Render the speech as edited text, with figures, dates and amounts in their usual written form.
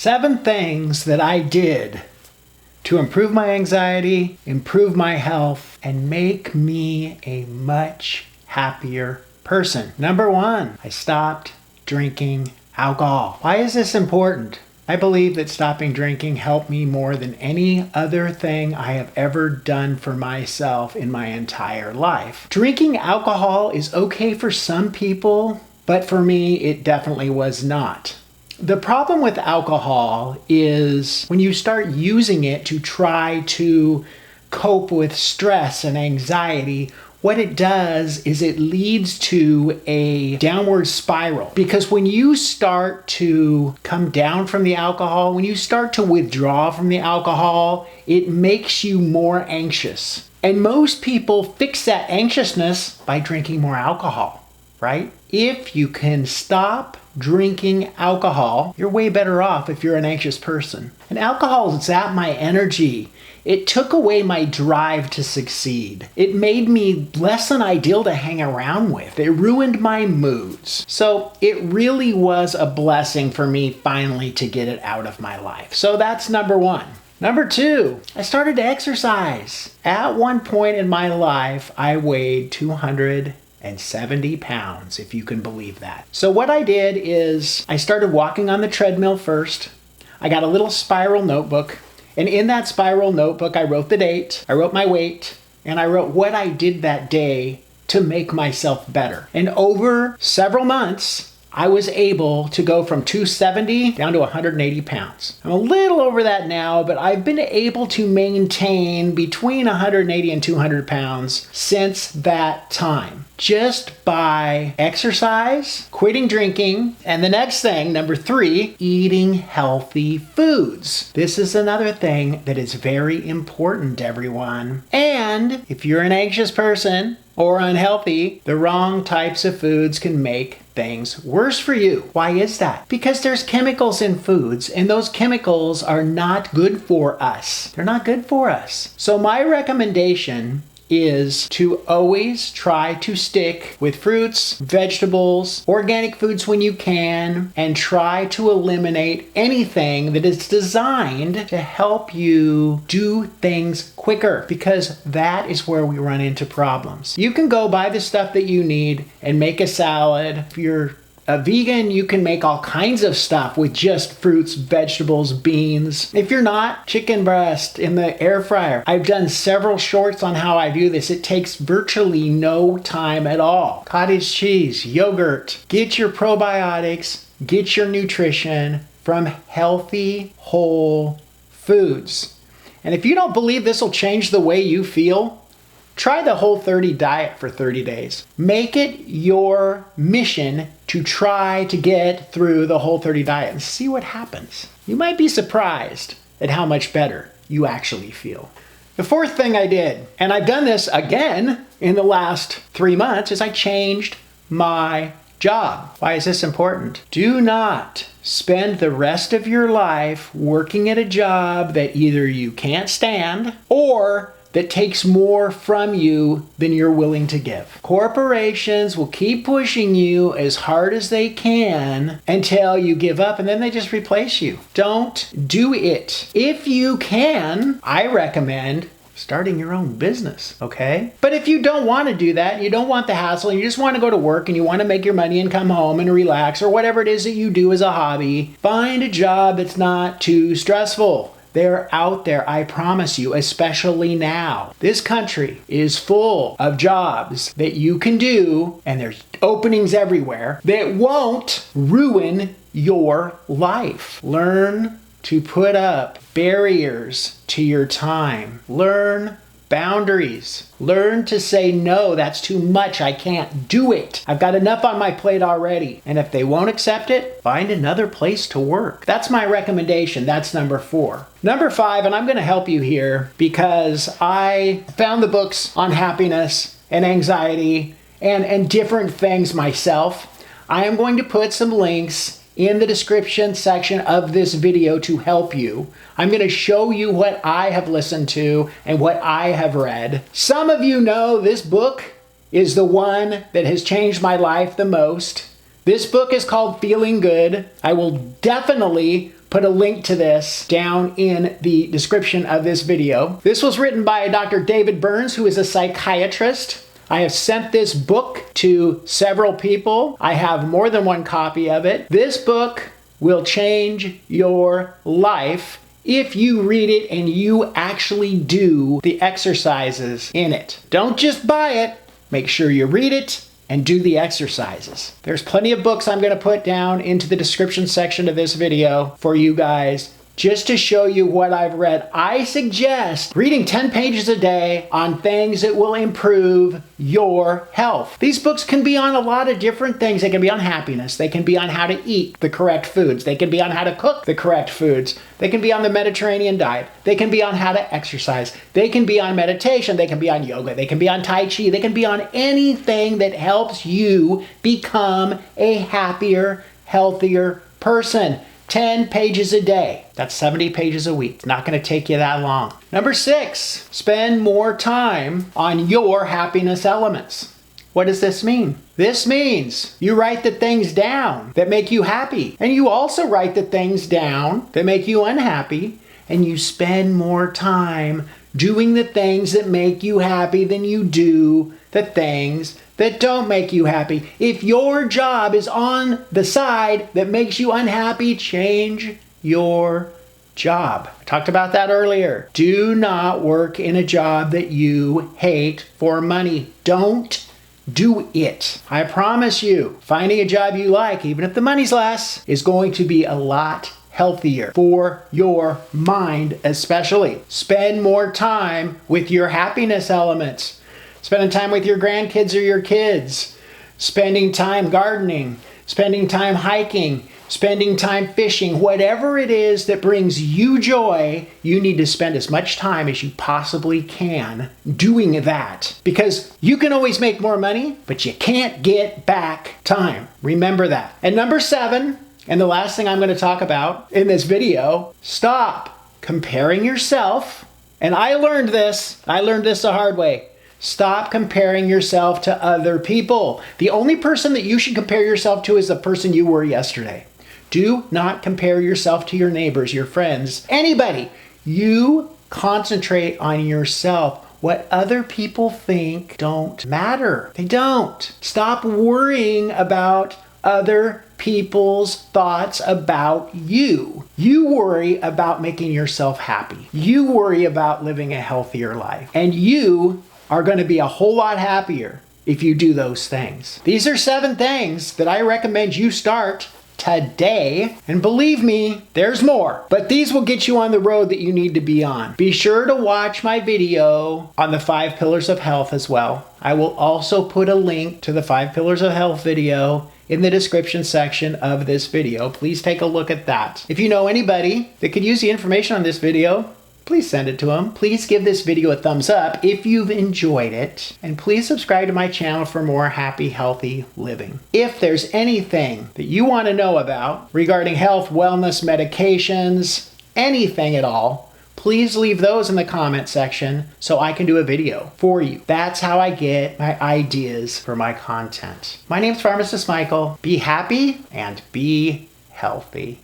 7 things that I did to improve my anxiety, improve my health, and make me a much happier person. Number 1, I stopped drinking alcohol. Why is this important? I believe that stopping drinking helped me more than any other thing I have ever done for myself in my entire life. Drinking alcohol is okay for some people, but for me, it definitely was not. The problem with alcohol is when you start using it to try to cope with stress and anxiety, what it does is it leads to a downward spiral. Because when you start to come down from the alcohol, when you start to withdraw from the alcohol, it makes you more anxious. And most people fix that anxiousness by drinking more alcohol, right? If you can stop drinking alcohol, you're way better off if you're an anxious person. And alcohol zapped my energy. It took away my drive to succeed. It made me less than ideal to hang around with. It ruined my moods. So it really was a blessing for me finally to get it out of my life. So that's number 1. Number 2, I started to exercise. At one point in my life, I weighed 270 pounds, if you can believe that. So what I did is I started walking on the treadmill first. I got a little spiral notebook. And in that spiral notebook, I wrote the date, I wrote my weight, and I wrote what I did that day to make myself better. And over several months, I was able to go from 270 down to 180 pounds. I'm a little over that now, but I've been able to maintain between 180 and 200 pounds since that time. Just by exercise, quitting drinking, and the next thing, number 3, eating healthy foods. This is another thing that is very important, everyone. And if you're an anxious person or unhealthy, the wrong types of foods can make things worse for you. Why is that? Because there's chemicals in foods, and those chemicals are not good for us. They're not good for us. So my recommendation is to always try to stick with fruits, vegetables, organic foods when you can, and try to eliminate anything that is designed to help you do things quicker, because that is where we run into problems. You can go buy the stuff that you need and make a salad. If you're a vegan, you can make all kinds of stuff with just fruits, vegetables, beans. If you're not, chicken breast in the air fryer. I've done several shorts on how I do this. It takes virtually no time at all. Cottage cheese, yogurt. Get your probiotics, get your nutrition from healthy, whole foods. And if you don't believe this will change the way you feel, try the Whole30 diet for 30 days. Make it your mission to try to get through the Whole30 diet and see what happens. You might be surprised at how much better you actually feel. The 4th thing I did, and I've done this again in the last 3 months, is I changed my job. Why is this important? Do not spend the rest of your life working at a job that either you can't stand or that takes more from you than you're willing to give. Corporations will keep pushing you as hard as they can until you give up, and then they just replace you. Don't do it. If you can, I recommend starting your own business, okay? But if you don't want to do that, you don't want the hassle, and you just want to go to work and you want to make your money and come home and relax, or whatever it is that you do as a hobby, find a job that's not too stressful. They're out there, I promise you, especially now. This country is full of jobs that you can do, and there's openings everywhere, that won't ruin your life. Learn to put up barriers to your time. Learn boundaries. Learn to say, no, that's too much. I can't do it. I've got enough on my plate already. And if they won't accept it, find another place to work. That's my recommendation. That's number 4. Number 5, and I'm going to help you here because I found the books on happiness and anxiety and different things myself. I am going to put some links in the description section of this video to help you. I'm going to show you what I have listened to and what I have read. Some of you know this book is the one that has changed my life the most. This book is called Feeling Good. I will definitely put a link to this down in the description of this video. This was written by Dr. David Burns, who is a psychiatrist. I have sent this book to several people. I have more than one copy of it. This book will change your life if you read it and you actually do the exercises in it. Don't just buy it. Make sure you read it and do the exercises. There's plenty of books I'm going to put down into the description section of this video for you guys, just to show you what I've read. I suggest reading 10 pages a day on things that will improve your health. These books can be on a lot of different things. They can be on happiness. They can be on how to eat the correct foods. They can be on how to cook the correct foods. They can be on the Mediterranean diet. They can be on how to exercise. They can be on meditation. They can be on yoga. They can be on Tai Chi. They can be on anything that helps you become a happier, healthier person. 10 pages a day. That's 70 pages a week. It's not going to take you that long. Number 6, spend more time on your happiness elements. What does this mean? This means you write the things down that make you happy, and you also write the things down that make you unhappy, and you spend more time doing the things that make you happy than you do the things that don't make you happy. If your job is on the side that makes you unhappy, change your job. I talked about that earlier. Do not work in a job that you hate for money. Don't do it. I promise you, finding a job you like, even if the money's less, is going to be a lot healthier for your mind especially. Spend more time with your happiness elements. Spending time with your grandkids or your kids. Spending time gardening. Spending time hiking. Spending time fishing. Whatever it is that brings you joy, you need to spend as much time as you possibly can doing that. Because you can always make more money, but you can't get back time. Remember that. And number 7, and the last thing I'm going to talk about in this video, stop comparing yourself. And I learned this the hard way. Stop comparing yourself to other people. The only person that you should compare yourself to is the person you were yesterday. Do not compare yourself to your neighbors, your friends, anybody. You concentrate on yourself. What other people think don't matter. They don't. Stop worrying about other people's thoughts about you. You worry about making yourself happy. You worry about living a healthier life. And you are going to be a whole lot happier if you do those things. These are 7 things that I recommend you start today. And believe me, there's more. But these will get you on the road that you need to be on. Be sure to watch my video on the 5 pillars of health as well. I will also put a link to the 5 pillars of health video in the description section of this video. Please take a look at that. If you know anybody that could use the information on this video, please send it to them. Please give this video a thumbs up if you've enjoyed it. And please subscribe to my channel for more happy, healthy living. If there's anything that you want to know about regarding health, wellness, medications, anything at all, please leave those in the comment section so I can do a video for you. That's how I get my ideas for my content. My name's Pharmacist Michael. Be happy and be healthy.